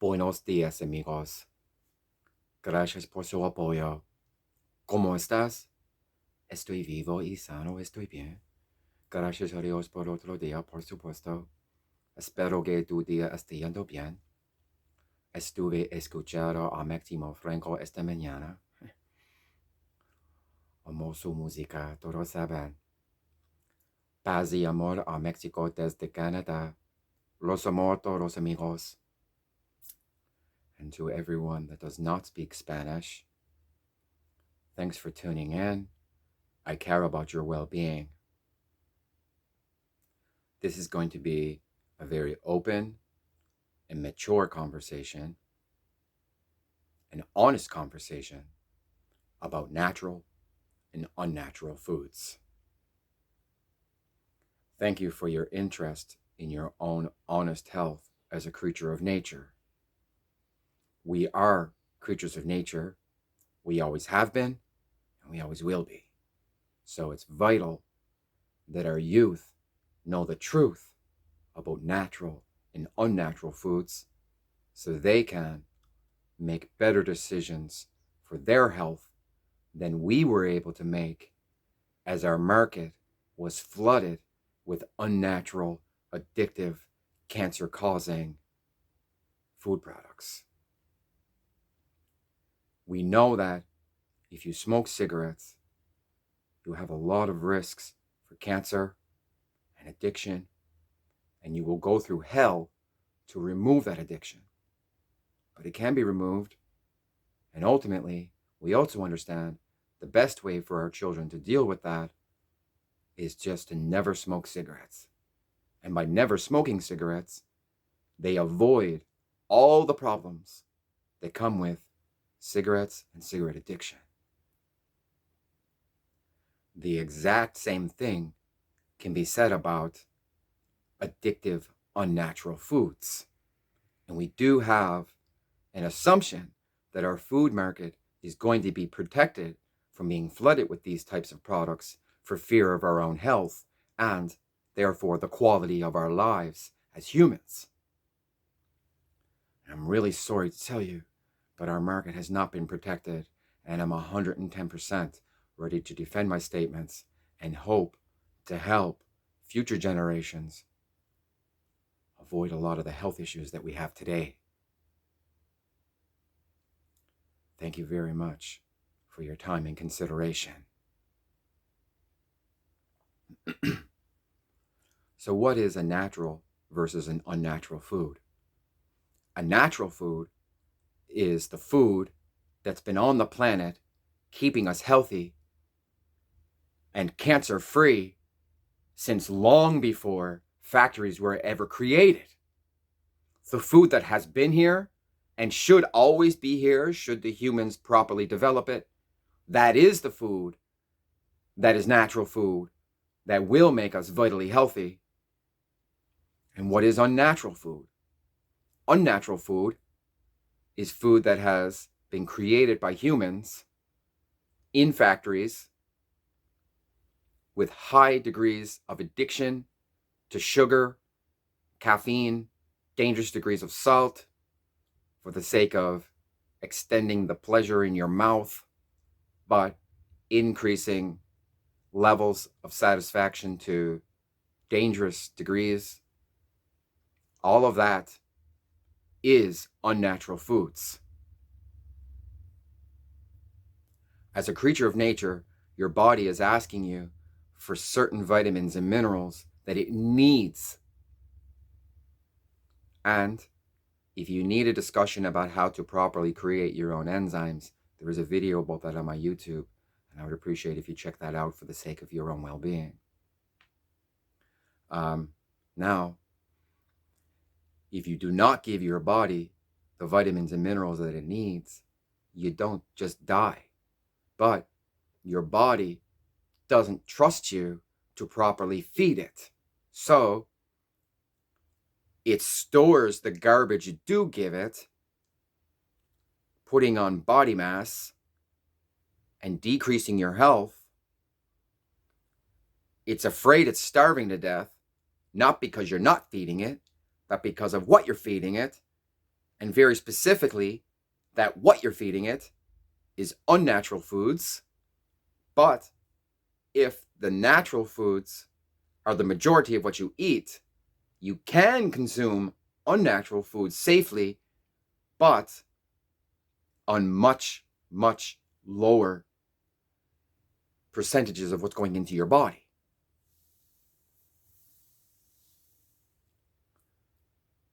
Buenos días, amigos. Gracias por su apoyo. ¿Cómo estás? Estoy vivo y sano, estoy bien. Gracias a Dios por otro día, por supuesto. Espero que tu día esté yendo bien. Estuve escuchando a Máximo Franco esta mañana. Amo su música, todos saben. Paz y amor a México desde Canadá. Los amo todos, amigos. And to everyone that does not speak Spanish, thanks for tuning in. I care about your well-being. This is going to be a very open and mature conversation, an honest conversation about natural and unnatural foods. Thank you for your interest in your own honest health as a creature of nature. We are creatures of nature. We always have been, and we always will be. So it's vital that our youth know the truth about natural and unnatural foods so they can make better decisions for their health than we were able to make as our market was flooded with unnatural, addictive, cancer-causing food products. We know that if you smoke cigarettes, you have a lot of risks for cancer and addiction, and you will go through hell to remove that addiction. But it can be removed, and ultimately, we also understand the best way for our children to deal with that is just to never smoke cigarettes. And by never smoking cigarettes, they avoid all the problems that come with cigarettes and cigarette addiction. The exact same thing can be said about addictive, unnatural foods. And we do have an assumption that our food market is going to be protected from being flooded with these types of products for fear of our own health and therefore the quality of our lives as humans. And I'm really sorry to tell you, but our market has not been protected, and I'm 110% ready to defend my statements and hope to help future generations avoid a lot of the health issues that we have today. Thank you very much for your time and consideration. So what is a natural versus an unnatural food? A natural food is the food that's been on the planet keeping us healthy and cancer-free since long before factories were ever created. The food that has been here and should always be here should the humans properly develop it, that is the food that is natural food that will make us vitally healthy. And what is unnatural food? Unnatural food is food that has been created by humans in factories with high degrees of addiction to sugar, caffeine, dangerous degrees of salt for the sake of extending the pleasure in your mouth, but increasing levels of satisfaction to dangerous degrees. All of that is unnatural foods. As a creature of nature, your body is asking you for certain vitamins and minerals that it needs. And if you need a discussion about how to properly create your own enzymes, there is a video about that on my YouTube, and I would appreciate if you check that out for the sake of your own well-being. Now, if you do not give your body the vitamins and minerals that it needs, you don't just die, but your body doesn't trust you to properly feed it. So it stores the garbage you do give it, putting on body mass and decreasing your health. It's afraid it's starving to death, not because you're not feeding it, but because of what you're feeding it. and very specifically that what you're feeding it is unnatural foods. But if the natural foods are the majority of what you eat, you can consume unnatural foods safely, but on much, much lower percentages of what's going into your body.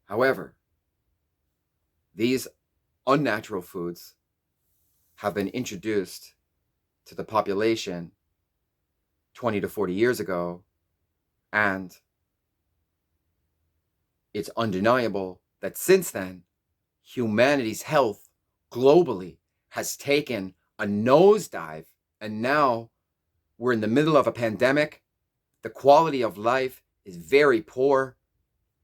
However, these unnatural foods have been introduced to the population 20 to 40 years ago, and it's undeniable that since then, humanity's health globally has taken a nosedive, and now we're in the middle of a pandemic. The quality of life is very poor,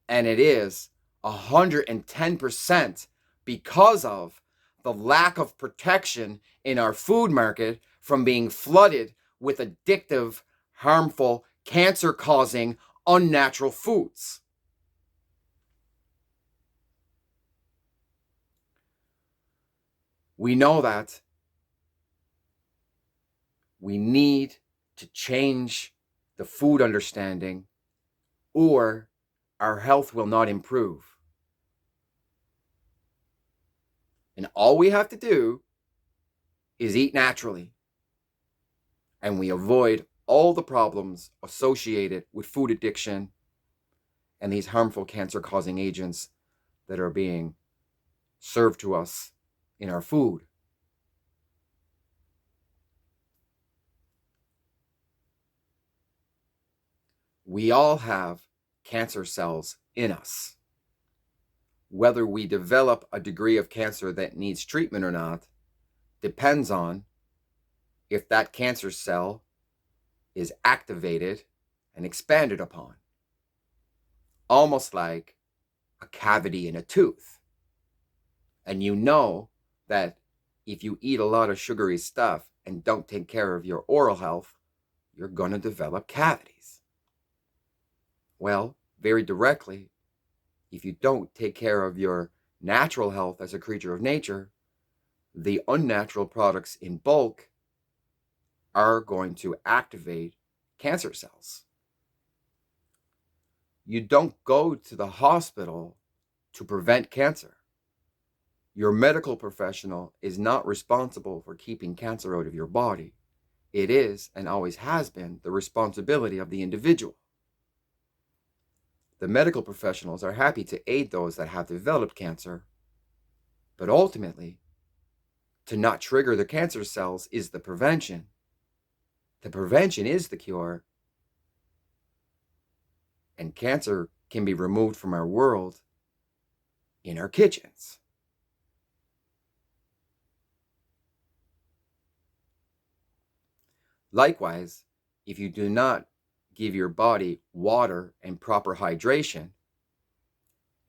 and it is 110% because of the lack of protection in our food market from being flooded with addictive, harmful, cancer-causing, unnatural foods. We know that we need to change the food understanding, or our health will not improve. And all we have to do is eat naturally, and we avoid all the problems associated with food addiction and these harmful cancer-causing agents that are being served to us in our food. We all have cancer cells in us. Whether we develop a degree of cancer that needs treatment or not depends on if that cancer cell is activated and expanded upon. Almost like a cavity in a tooth. And you know that if you eat a lot of sugary stuff and don't take care of your oral health, you're going to develop cavities. Well, very directly, if you don't take care of your natural health as a creature of nature, the unnatural products in bulk are going to activate cancer cells. You don't go to the hospital to prevent cancer. Your medical professional is not responsible for keeping cancer out of your body. It is, and always has been, the responsibility of the individual. The medical professionals are happy to aid those that have developed cancer, but ultimately, to not trigger the cancer cells is the prevention. The prevention is the cure, and cancer can be removed from our world in our kitchens. Likewise, if you do not give your body water and proper hydration,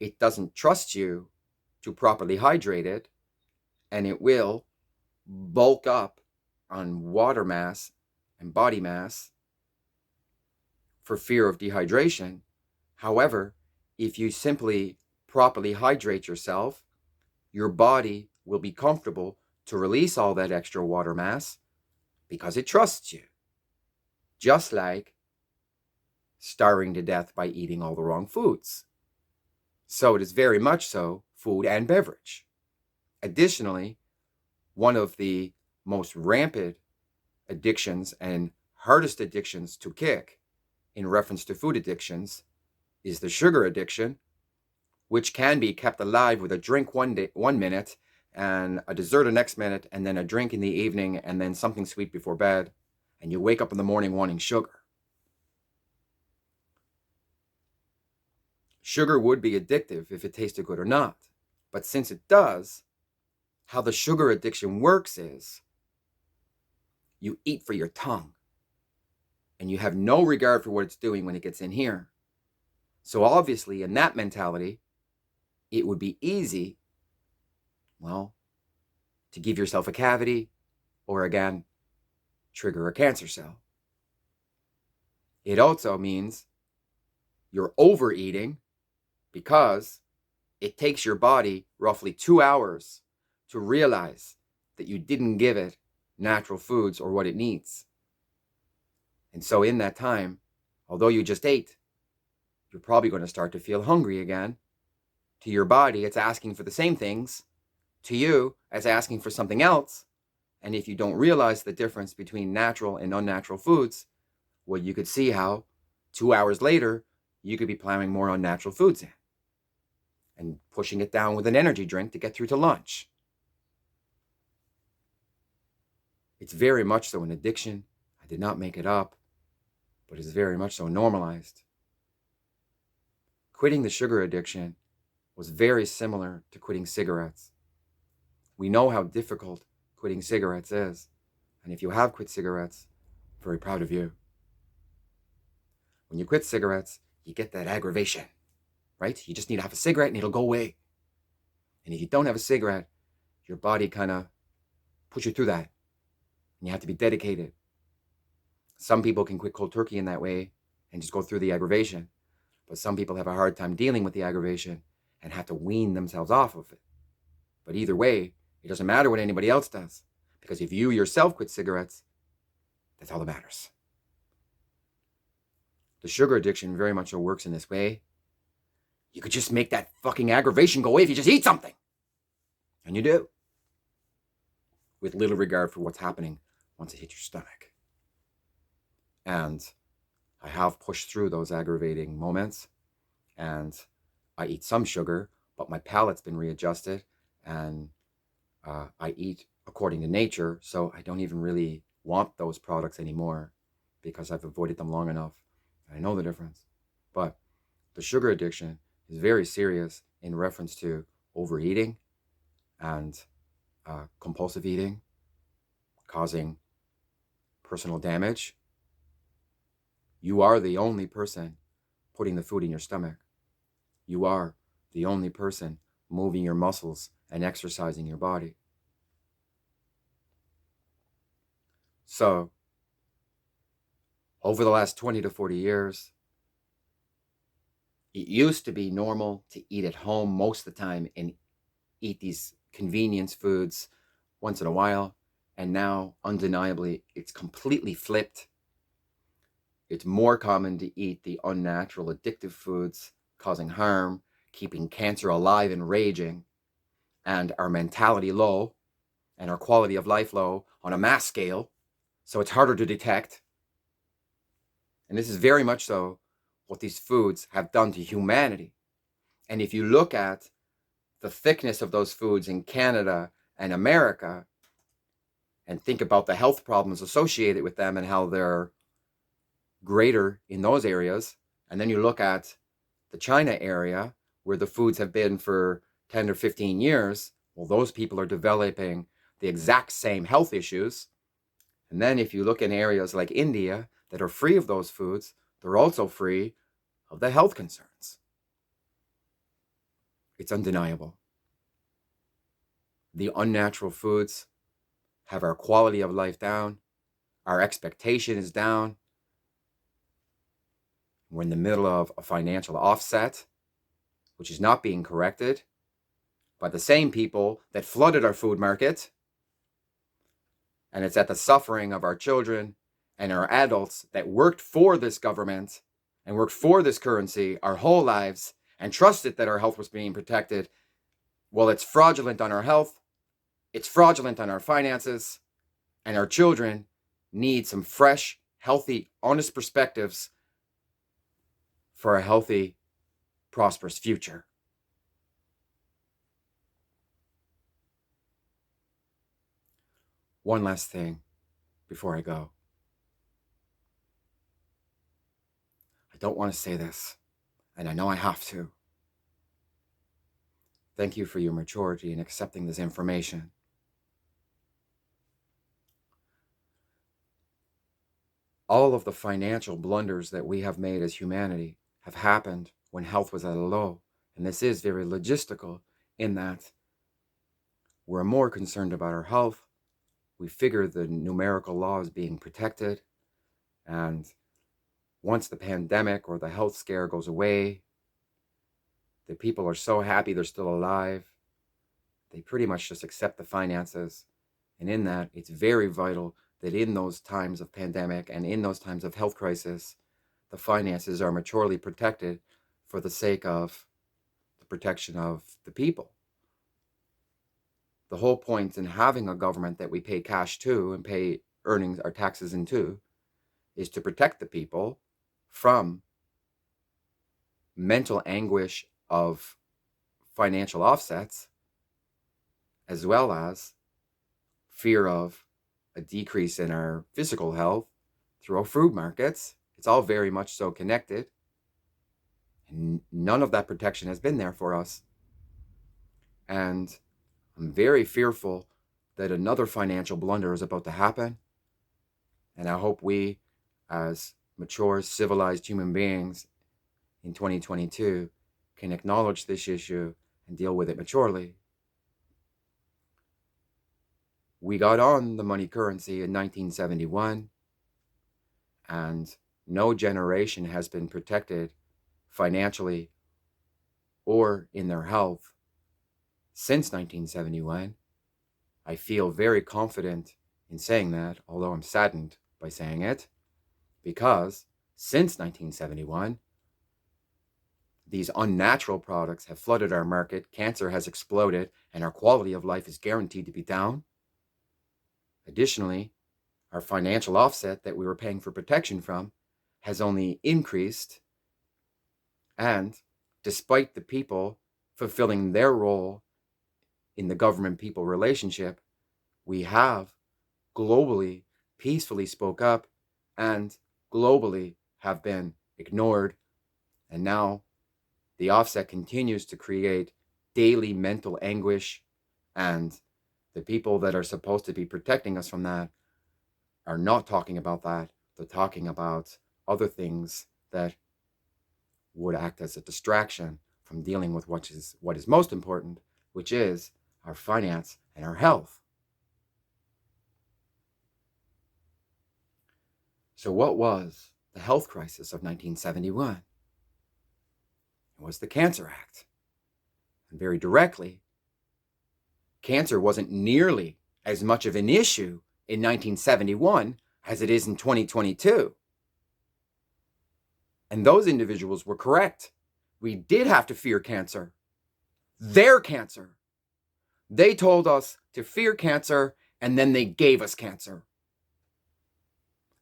it doesn't trust you to properly hydrate it, and it will bulk up on water mass and body mass for fear of dehydration. However, if you simply properly hydrate yourself, your body will be comfortable to release all that extra water mass because it trusts you. Just like starving to death by eating all the wrong foods. So it is very much so food and beverage. Additionally, one of the most rampant addictions and hardest addictions to kick in reference to food addictions is the sugar addiction, which can be kept alive with a drink one minute and a dessert the next minute, and then a drink in the evening, and then something sweet before bed, and you wake up in the morning wanting sugar. Sugar would be addictive if it tasted good or not. But since it does, how the sugar addiction works is you eat for your tongue, and you have no regard for what it's doing when it gets in here. So obviously, in that mentality, it would be easy, well, to give yourself a cavity or, again, trigger a cancer cell. It also means you're overeating because it takes your body roughly 2 hours to realize that you didn't give it natural foods or what it needs. And so in that time, although you just ate, you're probably going to start to feel hungry again. To your body, it's asking for the same things. To you, it's asking for something else. And if you don't realize the difference between natural and unnatural foods, well, you could see how 2 hours later, you could be plowing more unnatural foods in and pushing it down with an energy drink to get through to lunch. It's very much so an addiction. I did not make it up, but it's very much so normalized. Quitting the sugar addiction was very similar to quitting cigarettes. We know how difficult quitting cigarettes is. And if you have quit cigarettes, I'm very proud of you. When you quit cigarettes, you get that aggravation, right? You just need to have a cigarette and it'll go away. And if you don't have a cigarette, your body kind of puts you through that. And you have to be dedicated. Some people can quit cold turkey in that way and just go through the aggravation. But some people have a hard time dealing with the aggravation and have to wean themselves off of it. But either way, it doesn't matter what anybody else does. Because if you yourself quit cigarettes, that's all that matters. The sugar addiction very much so works in this way. You could just make that fucking aggravation go away if you just eat something. And you do. With little regard for what's happening once it hits your stomach. And I have pushed through those aggravating moments. And I eat some sugar, but my palate's been readjusted. And I eat according to nature, so I don't even really want those products anymore because I've avoided them long enough. I know the difference. But the sugar addiction is very serious in reference to overeating and compulsive eating, causing personal damage. You are the only person putting the food in your stomach. You are the only person moving your muscles and exercising your body. So, over the last 20 to 40 years, it used to be normal to eat at home most of the time and eat these convenience foods once in a while. And now, undeniably, it's completely flipped. It's more common to eat the unnatural addictive foods, causing harm, keeping cancer alive and raging, and our mentality low, and our quality of life low on a mass scale. So it's harder to detect. And this is very much so what these foods have done to humanity. And if you look at the thickness of those foods in Canada and America, and think about the health problems associated with them and how they're greater in those areas, and then you look at the China area where the foods have been for 10 or 15 years, well, those people are developing the exact same health issues. And then if you look in areas like India that are free of those foods, they're also free of the health concerns. It's undeniable. The unnatural foods have our quality of life down. Our expectation is down. We're in the middle of a financial offset, which is not being corrected by the same people that flooded our food market. And it's at the suffering of our children and our adults that worked for this government and worked for this currency our whole lives and trusted that our health was being protected. Well, it's fraudulent on our health. It's fraudulent on our finances. And our children need some fresh, healthy, honest perspectives for a healthy, prosperous future. One last thing before I go. I don't want to say this, and I know I have to. Thank you for your maturity in accepting this information. All of the financial blunders that we have made as humanity have happened when health was at a low. And this is very logistical in that we're more concerned about our health. We figure the numerical law is being protected. And once the pandemic or the health scare goes away, The people are so happy they're still alive. They pretty much just accept the finances. And in that, it's very vital that in those times of pandemic and in those times of health crisis, the finances are maturely protected for the sake of the protection of the people. The whole point in having a government that we pay cash to and pay earnings, our taxes into, is to protect the people from mental anguish of financial offsets, as well as fear of a decrease in our physical health through our food markets. It's all very much so connected. And none of that protection has been there for us. And I'm very fearful that another financial blunder is about to happen. And I hope we, as mature, civilized human beings in 2022, can acknowledge this issue and deal with it maturely. We got on the money currency in 1971, and no generation has been protected financially or in their health since 1971. I feel very confident in saying that, although I'm saddened by saying it, because since 1971, these unnatural products have flooded our market, cancer has exploded, and our quality of life is guaranteed to be down. Additionally, our financial offset that we were paying for protection from has only increased, and despite the people fulfilling their role in the government-people relationship, we have globally peacefully spoke up and globally have been ignored. And now the offset continues to create daily mental anguish, and the people that are supposed to be protecting us from that are not talking about that. They're talking about other things that would act as a distraction from dealing with what is most important, which is our finance and our health. So what was the health crisis of 1971? It was the Cancer Act. And very directly, cancer wasn't nearly as much of an issue in 1971 as it is in 2022. And those individuals were correct. We did have to fear cancer. Their cancer. They told us to fear cancer, and then they gave us cancer.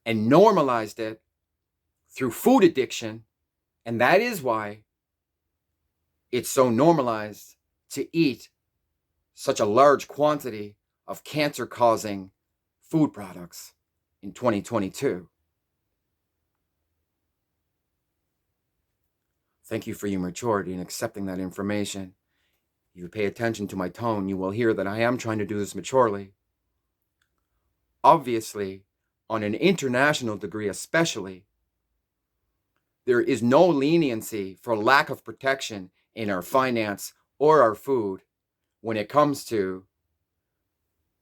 And normalized it through food addiction. And that is why it's so normalized to eat such a large quantity of cancer-causing food products in 2022. Thank you for your maturity in accepting that information. If you pay attention to my tone, you will hear that I am trying to do this maturely. Obviously, on an international degree especially, there is no leniency for lack of protection in our finance or our food when it comes to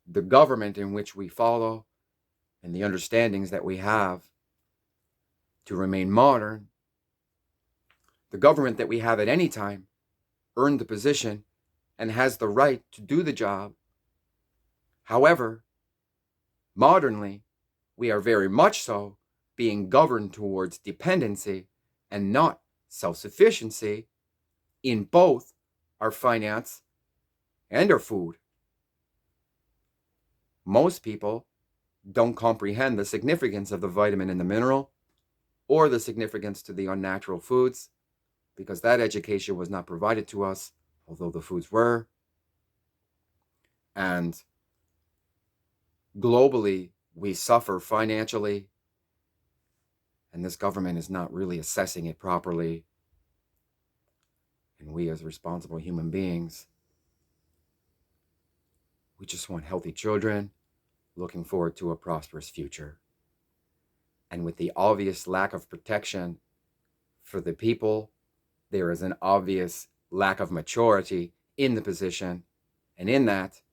the government in which we follow and the understandings that we have to remain modern. The government that we have at any time earned the position and has the right to do the job. However, modernly, we are very much so being governed towards dependency and not self-sufficiency in both our finance and our food. Most people don't comprehend the significance of the vitamin and the mineral or the significance to the unnatural foods, because that education was not provided to us, although the foods were. And globally, we suffer financially, and this government is not really assessing it properly. And we as responsible human beings, we just want healthy children, looking forward to a prosperous future. And with the obvious lack of protection for the people, there is an obvious lack of maturity in the position. And in that,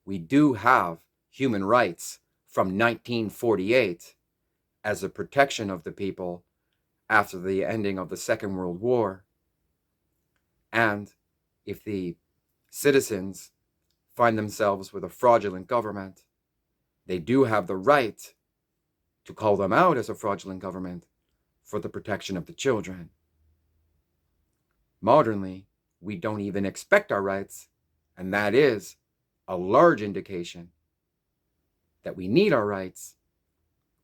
we do have human rights from 1948 as a protection of the people after the ending of the Second World War. And if the citizens find themselves with a fraudulent government, they do have the right to call them out as a fraudulent government for the protection of the children. Modernly, we don't even expect our rights, and that is a large indication that we need our rights,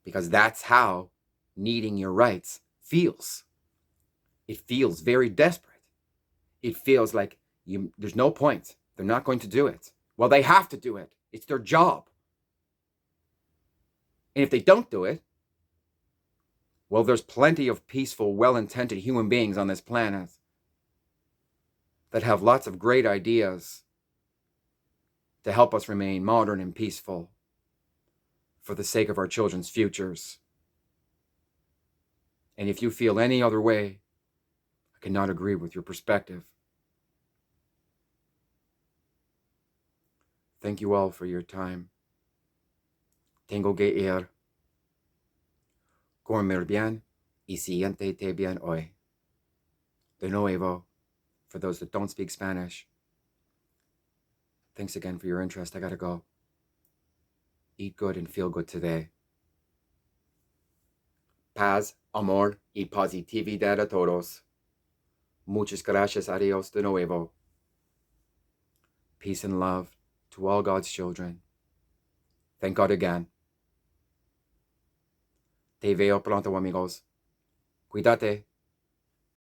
because that's how needing your rights feels. It feels very desperate. It feels like there's no point. They're not going to do it. Well, they have to do it. It's their job. And if they don't do it, well, there's plenty of peaceful, well-intended human beings on this planet that have lots of great ideas to help us remain modern and peaceful for the sake of our children's futures. And if you feel any other way, I cannot agree with your perspective. Thank you all for your time. Tengo que ir. Comer bien y siéntete bien hoy. De nuevo, for those that don't speak Spanish, thanks again for your interest. I gotta go. Eat good and feel good today. Paz, amor y positividad a todos. Muchas gracias a Dios de nuevo. Peace and love to all God's children. Thank God again. Te veo pronto, amigos. Cuídate.